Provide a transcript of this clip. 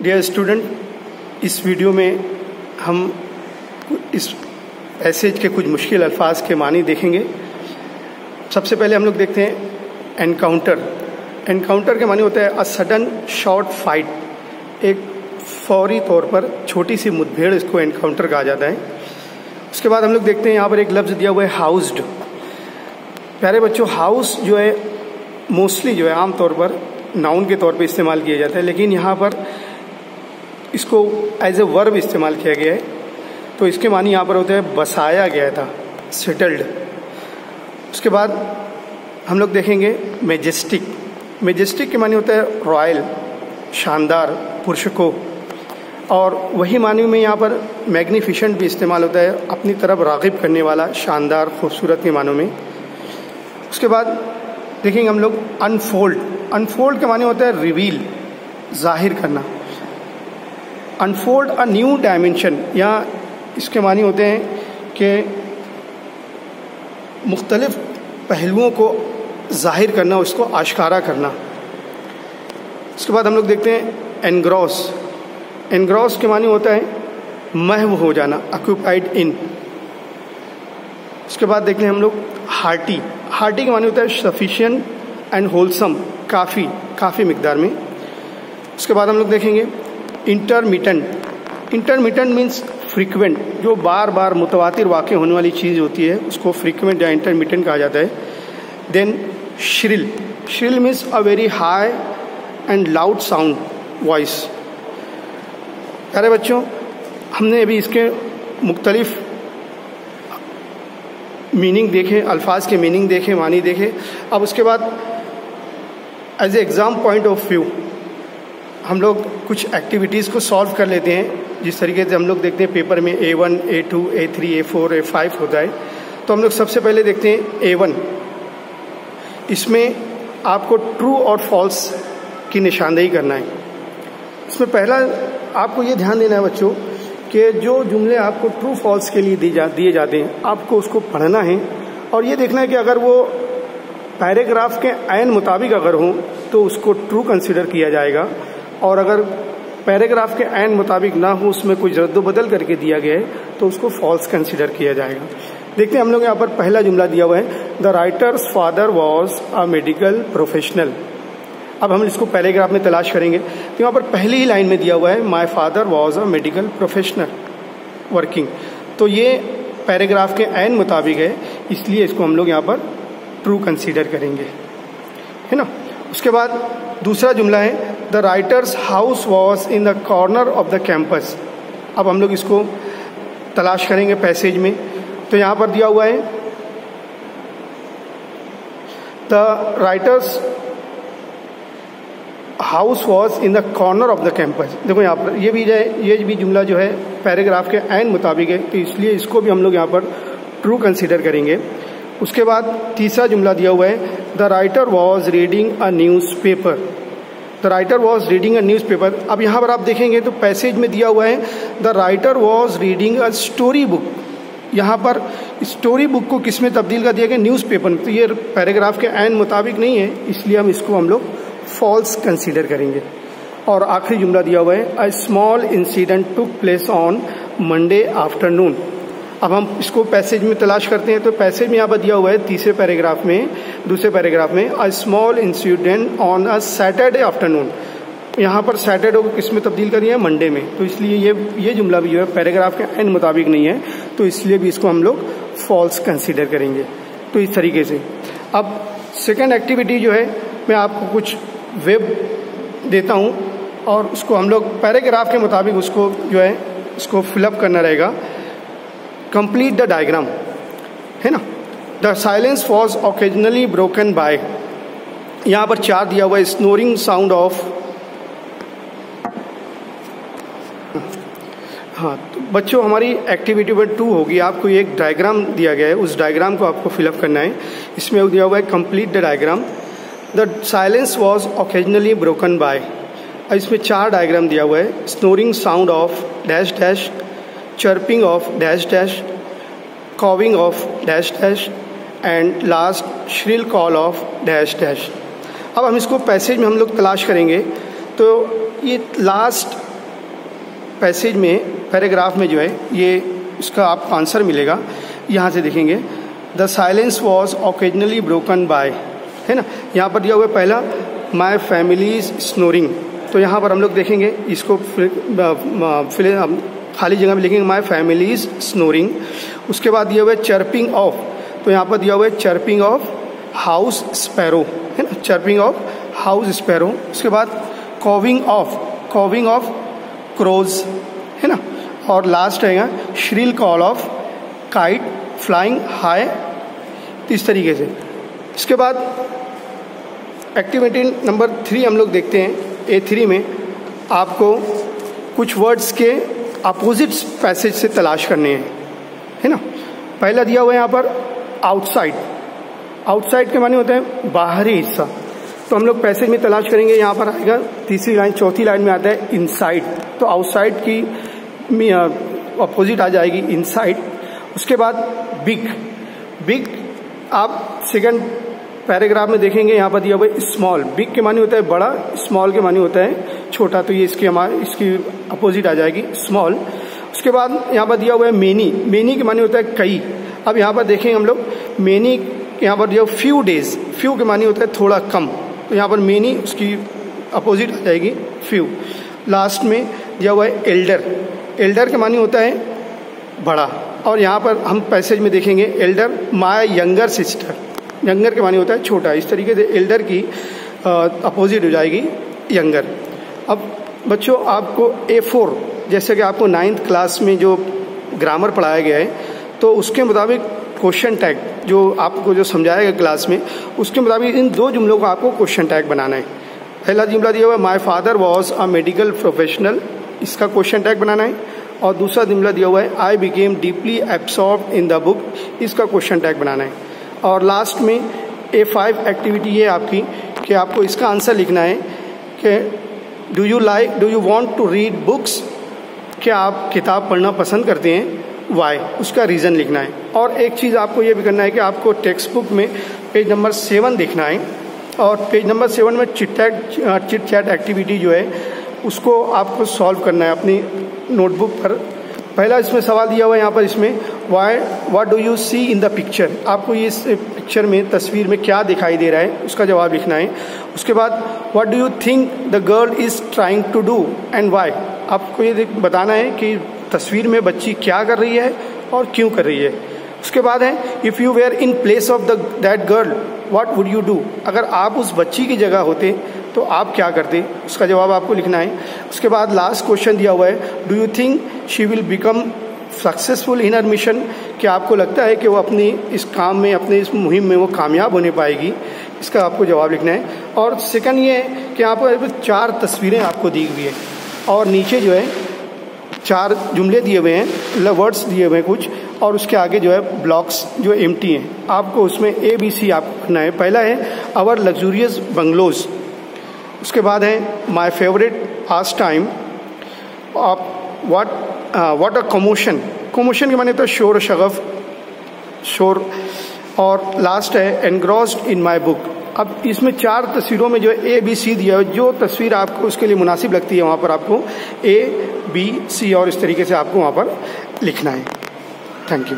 Dear student, इस video में हम इस पैसेज के कुछ मुश्किल अल्फाज के मानी देखेंगे। सबसे पहले हम लोग देखते हैं एनकाउंटर। एनकाउंटर के मानी होता है अ सडन शॉर्ट फाइट, एक फौरी तौर पर छोटी सी मुठभेड़, इसको एनकाउंटर कहा जाता है। उसके बाद हम लोग देखते हैं यहाँ पर एक लफ्ज़ दिया हुआ है हाउस्ड। प्यारे बच्चों, हाउस जो है मोस्टली जो है आमतौर पर नाउन के तौर पे इस्तेमाल किया जाता है, लेकिन यहाँ पर इसको एज ए वर्ब इस्तेमाल किया गया है। तो इसके मानी यहाँ पर होता है बसाया गया था, सेटल्ड। उसके बाद हम लोग देखेंगे मैजेस्टिक। मैजेस्टिक के मानी होता है रॉयल, शानदार, पुरस्को। और वही मानी में यहाँ पर मैग्निफिशेंट भी इस्तेमाल होता है, अपनी तरफ राग़िब करने वाला, शानदार, खूबसूरत के मानों में। उसके बाद देखेंगे हम लोग अनफोल्ड। अनफोल्ड के माने होता है रिवील, जाहिर करना। अनफोल्ड अ न्यू डायमेंशन, या इसके मानी होते हैं कि मुख्तलिफ पहलुओं को जाहिर करना, उसको आश्कारा करना। उसके बाद हम लोग देखते हैं एनग्रॉस। एनग्रॉस के मानी होता है महव हो जाना, ऑक्यूपाइड इन। उसके बाद देखते हैं हम लोग हार्टी। हार्टी के मानी होता है सफिशिएंट एंड होलसम, काफ़ी, काफ़ी मिकदार में। उसके बाद हम लोग देखेंगे इंटरमिटेंट। इंटरमिटेंट मीन्स फ्रीक्वेंट, जो बार बार मुतवातिर वाक़ होने वाली चीज़ होती है उसको फ्रीक्वेंट या इंटरमिटेंट कहा जाता है। Then shrill. Shrill means a very high and loud sound, voice. प्यारे बच्चों, हमने अभी इसके मुख्तलिफ मीनिंग देखे, अल्फाज के मीनिंग देखे, मानी देखे। अब उसके बाद as a exam point of view हम लोग कुछ एक्टिविटीज़ को सॉल्व कर लेते हैं। जिस तरीके से हम लोग देखते हैं पेपर में A1, A2, A3, A4, A5 होता है। तो हम लोग सबसे पहले देखते हैं A1। इसमें आपको ट्रू और फॉल्स की निशानदेही करना है। इसमें पहला आपको ये ध्यान देना है बच्चों कि जो जुमले आपको ट्रू फॉल्स के लिए दिए जाते हैं, आपको उसको पढ़ना है और ये देखना है कि अगर वो पैराग्राफ के ऐन मुताबिक अगर हो तो उसको ट्रू कंसिडर किया जाएगा, और अगर पैराग्राफ के ऐन मुताबिक ना हो, उसमें कोई रद्द-बदल करके दिया गया है, तो उसको फॉल्स कंसिडर किया जाएगा। देखते हैं हम लोग यहाँ पर पहला जुमला दिया हुआ है, the writers father was a medical professional. अब हम इसको पैराग्राफ में तलाश करेंगे तो यहाँ पर पहली ही लाइन में दिया हुआ है my father was a medical professional working. तो ये पैराग्राफ के ऐन मुताबिक है, इसलिए इसको हम लोग यहाँ पर ट्रू कंसीडर करेंगे, है ना। उसके बाद दूसरा जुमला है the writers house was in the corner of the campus. अब हम लोग इसको तलाश करेंगे पैसेज में। तो यहाँ पर दिया हुआ है the writers house was in the corner of the campus. देखो यहाँ पर ये भी जुमला जो है पैराग्राफ के ऐन मुताबिक है, तो इसलिए इसको भी हम लोग यहाँ पर ट्रू कंसीडर करेंगे। उसके बाद तीसरा जुमला दिया हुआ है the writer was reading a newspaper. The writer was reading a newspaper. अब यहाँ पर आप देखेंगे तो पैसेज में दिया हुआ है the writer was reading a story book. यहाँ पर स्टोरी बुक को किस में तब्दील कर दिया गया, न्यूज़पेपर में। तो ये पैराग्राफ के ऐन मुताबिक नहीं है, इसलिए हम लोग फॉल्स कंसीडर करेंगे। और आखिरी जुमला दिया हुआ है a small incident took place on Monday afternoon. अब हम इसको पैसेज में तलाश करते हैं। तो पैसेज में यहाँ पर दिया हुआ है दूसरे पैराग्राफ में a small incident on a Saturday afternoon. यहाँ पर सैटरडे को किस में तब्दील करी है, मंडे में। तो इसलिए ये जुमला भी जो है पैराग्राफ के ऐन मुताबिक नहीं है, तो इसलिए भी इसको हम लोग फॉल्स कंसीडर करेंगे। तो इस तरीके से अब सेकेंड एक्टिविटी जो है, मैं आपको कुछ वेब देता हूँ और उसको हम लोग पैराग्राफ के मुताबिक उसको जो है उसको फिलअप करना रहेगा। कंप्लीट द डायग्राम, है ना। The silence was occasionally broken bye. यहाँ पर 4 दिया हुआ है स्नोरिंग साउंड ऑफ। हाँ, तो बच्चों हमारी एक्टिविटी नंबर 2 होगी। आपको एक डायग्राम दिया गया है, उस डायग्राम को आपको फिलअप करना है। इसमें दिया हुआ है complete the diagram. The silence was occasionally broken by. इसमें 4 डायग्राम दिया हुआ है, snoring sound of dash dash, chirping of dash dash, cawing of dash dash and last shrill call of dash dash. अब हम इसको पैसेज में हम लोग तलाश करेंगे। तो ये लास्ट पैसेज में पैराग्राफ में जो है ये इसका आपको आंसर मिलेगा। यहाँ से देखेंगे the silence was occasionally broken bye, है ना। यहाँ पर दिया हुआ है पहला माई फैमिलीज स्नोरिंग, तो यहाँ पर हम लोग देखेंगे इसको खाली जगह में लिखेंगे माई फैमिलीज स्नोरिंग। उसके बाद दिया हुआ है चर्पिंग ऑफ, तो यहाँ पर दिया हुआ है चर्पिंग ऑफ हाउस स्पैरो, है ना, चर्पिंग ऑफ हाउस स्पैरो। उसके बाद कॉविंग ऑफ क्रोज, है ना। और लास्ट रहेगा Srila call of kite flying high, इस तरीके से। इसके बाद एक्टिविटी नंबर 3 हम लोग देखते हैं। A3 में आपको कुछ वर्ड्स के अपोजिट्स पैसेज से तलाश करने हैं, है ना। पहला दिया हुआ है यहाँ पर आउटसाइड, आउटसाइड के माने होता है बाहरी हिस्सा, तो हम लोग पैसेज में तलाश करेंगे। यहाँ पर आएगा तीसरी लाइन, चौथी लाइन में आता है इनसाइड, तो आउटसाइड की अपोजिट आ जाएगी इनसाइड। उसके बाद बिग आप सेकंड पैराग्राफ में देखेंगे, यहाँ पर दिया हुआ है स्मॉल। बिग के माने होता है बड़ा, स्मॉल के माने होता है छोटा, तो ये इसकी अपोजिट आ जाएगी स्मॉल। उसके बाद यहाँ पर दिया हुआ है मेनी के माने होता है कई। अब यहाँ पर देखेंगे हम लोग मेनी, यहाँ पर दिया फ्यू डेज, फ्यू के माने होता है थोड़ा कम, तो यहाँ पर मेनी उसकी अपोजिट आ जाएगी फ्यू। लास्ट में दिया हुआ है एल्डर के माने होता है बड़ा, और यहाँ पर हम पैसेज में देखेंगे Elder my younger sister, younger के माने होता है छोटा। इस तरीके से एल्डर की अपोजिट हो जाएगी यंगर। अब बच्चों आपको A4 जैसे कि आपको 9th क्लास में जो ग्रामर पढ़ाया गया है, तो उसके मुताबिक क्वेश्चन टैग जो आपको जो समझाया गया क्लास में, उसके मुताबिक इन 2 जुमलों को आपको क्वेश्चन टैग बनाना है। पहला जुमला दिया हुआ है my father was a medical professional, इसका क्वेश्चन टैग बनाना है। और दूसरा जुमला दिया हुआ है I became deeply absorb in the book, इसका क्वेश्चन टैग बनाना है। और लास्ट में A5 एक्टिविटी ये आपकी कि आपको इसका आंसर लिखना है कि do you want to read books, क्या आप किताब पढ़ना पसंद करते हैं, वाई, उसका रीज़न लिखना है। और एक चीज़ आपको ये भी करना है कि आपको टेक्स्ट बुक में पेज नंबर 7 देखना है, और पेज नंबर 7 में चिट चैट एक्टिविटी जो है उसको आपको सॉल्व करना है अपनी नोटबुक पर। पहला इसमें सवाल दिया हुआ है यहाँ पर, इसमें what do you see in the picture, आपको ये इस पिक्चर में तस्वीर में क्या दिखाई दे रहा है उसका जवाब लिखना है। उसके बाद what do you think the girl is trying to do and why, आपको ये बताना है कि तस्वीर में बच्ची क्या कर रही है और क्यों कर रही है। उसके बाद है if you were in place of that girl what would you do, अगर आप उस बच्ची की जगह होते तो आप क्या करते, उसका जवाब आपको लिखना है। उसके बाद लास्ट क्वेश्चन दिया हुआ है do you think she will become successful in her mission, क्या आपको लगता है कि वो अपनी इस काम में, अपने इस मुहिम में वो कामयाब होने पाएगी, इसका आपको जवाब लिखना है। और सेकंड ये है कि यहाँ पर 4 तस्वीरें आपको दी हुई है और नीचे जो है 4 जुमले दिए हुए हैं, वर्ड्स दिए हुए हैं कुछ, और उसके आगे जो है ब्लॉक्स जो एम्प्टी हैं, आपको उसमें ABC आपको करना है। पहला है आवर लग्जूरियस बंगलोज, उसके बाद है my favourite pass time, what a commotion, commotion के माने तो शोर शगफ, शोर। और लास्ट है एनग्रॉस्ड इन माय बुक। अब इसमें 4 तस्वीरों में जो है ABC दिया है, जो तस्वीर आपको उसके लिए मुनासिब लगती है वहाँ पर आपको A, B, C और इस तरीके से आपको वहाँ पर लिखना है। Thank you.